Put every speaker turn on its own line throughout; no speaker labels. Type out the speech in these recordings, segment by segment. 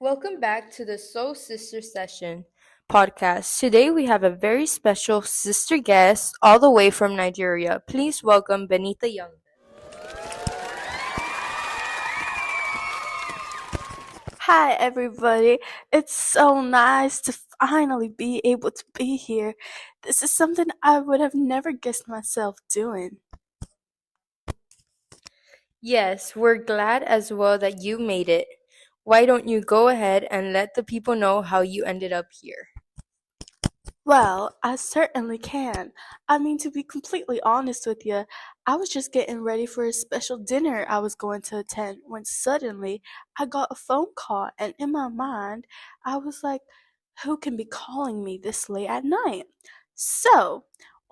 Welcome back to the Soul Sister Session podcast. Today we have a very special sister guest all the way from Nigeria. Please welcome Benita Young.
Hi, everybody. It's so nice to finally be able to be here. This is something I would have never guessed myself doing.
Yes, we're glad as well that you made it. Why don't you go ahead and let the people know how you ended up here?
Well, I certainly can. I mean, to be completely honest with you, I was just getting ready for a special dinner I was going to attend when suddenly I got a phone call, and in my mind, I was like, who can be calling me this late at night? So,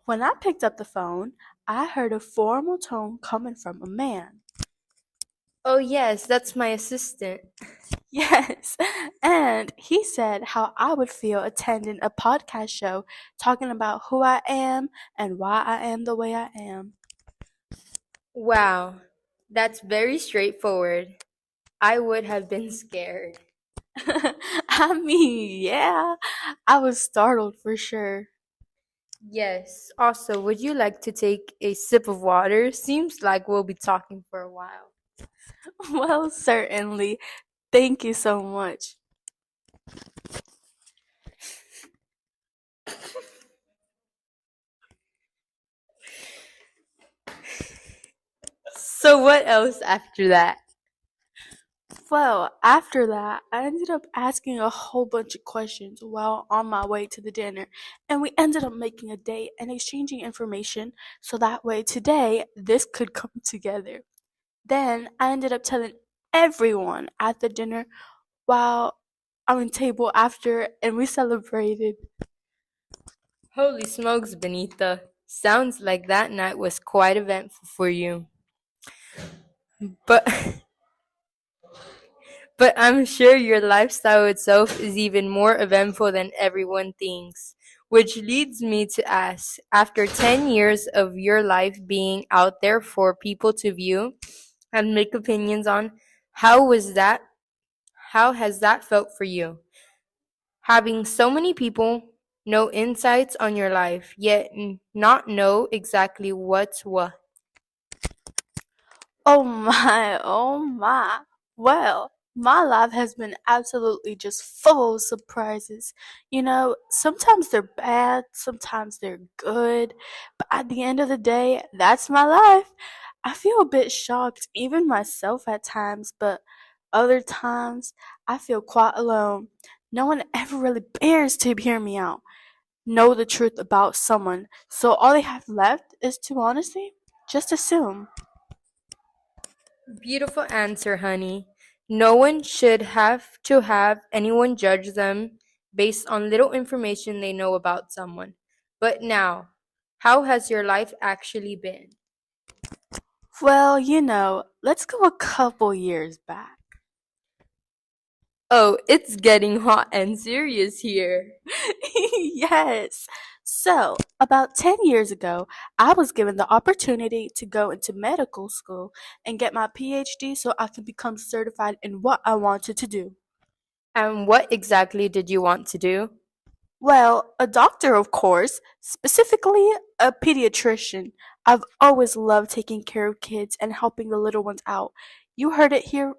when I picked up the phone, I heard a formal tone coming from a man.
Oh, yes, that's my assistant.
Yes, and he said how I would feel attending a podcast show talking about who I am and why I am the way I am.
Wow, that's very straightforward. I would have been scared.
I mean, yeah, I was startled for sure.
Yes. Also, would you like to take a sip of water? Seems like we'll be talking for a while.
Well, certainly. Thank you so much.
So, what else after that?
Well, after that, I ended up asking a whole bunch of questions while on my way to the dinner, and we ended up making a date and exchanging information so that way today this could come together. Then I ended up telling everyone at the dinner while on the table after, and we celebrated.
Holy smokes, Benita. Sounds like that night was quite eventful for you. But but I'm sure your lifestyle itself is even more eventful than everyone thinks. Which leads me to ask, after 10 years of your life being out there for people to view and make opinions on, how was that? How has that felt for you? Having so many people know insights on your life, yet not know exactly what's what.
Oh my, oh my. Well, my life has been absolutely just full of surprises. Sometimes they're bad, sometimes they're good, but at the end of the day, that's my life. I feel a bit shocked, even myself at times, but other times I feel quite alone. No one ever really bears to hear me out, know the truth about someone, so all they have left is to honestly just assume.
Beautiful answer, honey. No one should have to have anyone judge them based on little information they know about someone. But now, how has your life actually been?
Well, let's go a couple years back.
Oh, it's getting hot and serious here.
Yes. So, about 10 years ago, I was given the opportunity to go into medical school and get my PhD so I could become certified in what I wanted to do.
And what exactly did you want to do?
Well, a doctor, of course, specifically a pediatrician. I've always loved taking care of kids and helping the little ones out. You heard it here.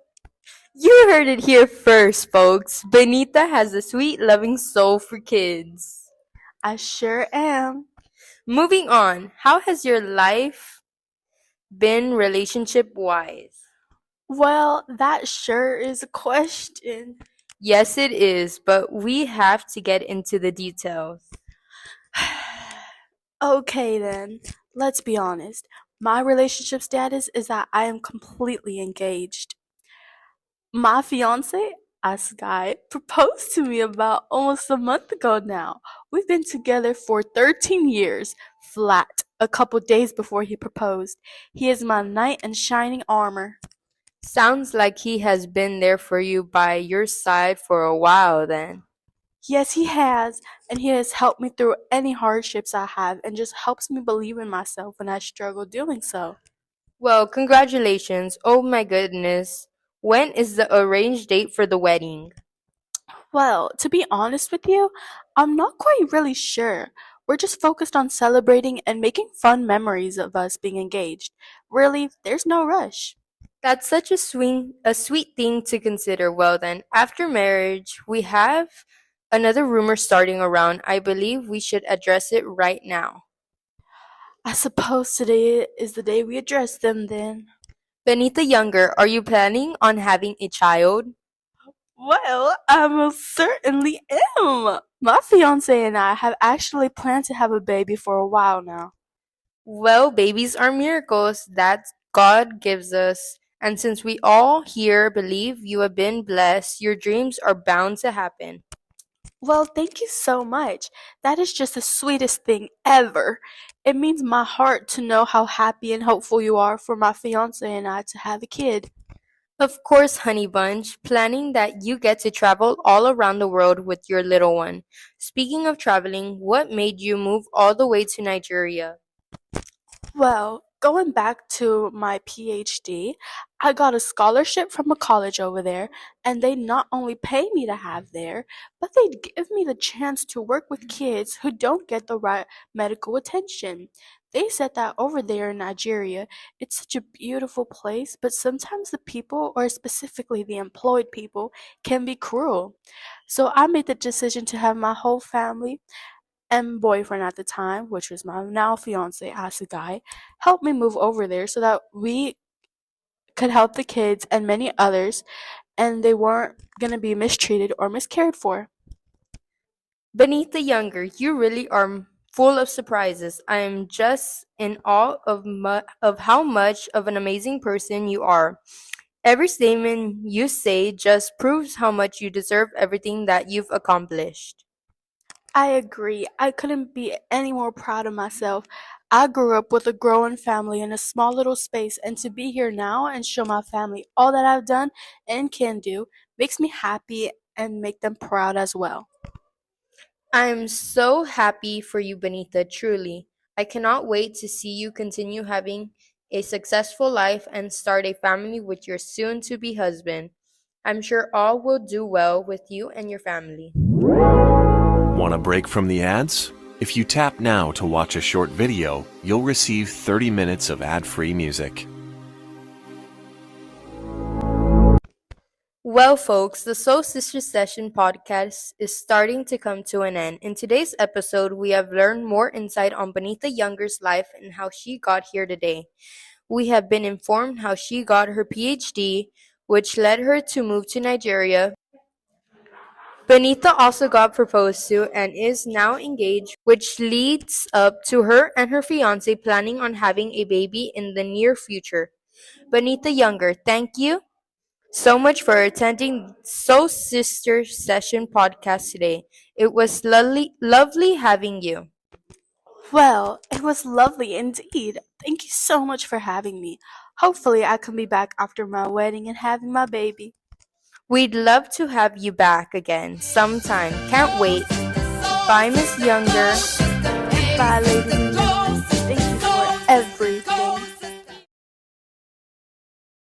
You heard it here first, folks. Benita has a sweet, loving soul for kids.
I sure am.
Moving on, how has your life been relationship wise?
Well, that sure is a question.
Yes, it is, but we have to get into the details.
Okay, then, let's be honest. My relationship status is that I am completely engaged. My fiance, Askai, proposed to me about almost a month ago now. We've been together for 13 years, flat, a couple days before he proposed. He is my knight in shining armor.
Sounds like he has been there for you by your side for a while then.
Yes, he has, and he has helped me through any hardships I have and just helps me believe in myself when I struggle doing so.
Well, congratulations. Oh my goodness. When is the arranged date for the wedding?
Well, to be honest with you, I'm not quite really sure. We're just focused on celebrating and making fun memories of us being engaged. Really, there's no rush.
That's such a sweet thing to consider. Well, then, after marriage, we have another rumor starting around. I believe we should address it right now.
I suppose today is the day we address them then.
Benita Younger, are you planning on having a child?
Well, I most certainly am. My fiance and I have actually planned to have a baby for a while now.
Well, babies are miracles that God gives us. And since we all here believe you have been blessed, your dreams are bound to happen.
Well, thank you so much. That is just the sweetest thing ever. It means my heart to know how happy and hopeful you are for my fiance and I to have a kid.
Of course, Honey Bunch, planning that you get to travel all around the world with your little one. Speaking of traveling, what made you move all the way to Nigeria?
Well, going back to my PhD, I got a scholarship from a college over there, and they not only pay me to have there, but they give me the chance to work with kids who don't get the right medical attention. They said that over there in Nigeria, it's such a beautiful place, but sometimes the people, or specifically the employed people, can be cruel. So I made the decision to have my whole family and boyfriend at the time, which was my now fiance as a guy, helped me move over there so that we could help the kids and many others and they weren't going to be mistreated or miscared for.
Beneath the Younger, you really are full of surprises. I am just in awe of how much of an amazing person you are. Every statement you say just proves how much you deserve everything that you've accomplished.
I agree. I couldn't be any more proud of myself. I grew up with a growing family in a small little space, and to be here now and show my family all that I've done and can do makes me happy and make them proud as well.
I'm so happy for you, Benita, truly. I cannot wait to see you continue having a successful life and start a family with your soon to be husband. I'm sure all will do well with you and your family.
Want a break from the ads? If you tap now to watch a short video, you'll receive 30 minutes of ad-free music.
Well, folks, the Soul Sister Session podcast is starting to come to an end. In today's episode, we have learned more insight on Benita Younger's life and how she got here today. We have been informed how she got her PhD, which led her to move to Nigeria. Benita also got proposed to and is now engaged, which leads up to her and her fiance planning on having a baby in the near future. Benita Younger, thank you so much for attending Soul Sister Session podcast today. It was lovely having you.
Well, it was lovely indeed. Thank you so much for having me. Hopefully, I can be back after my wedding and having my baby.
We'd love to have you back again sometime. Can't wait. Bye, Miss Younger.
Bye, ladies.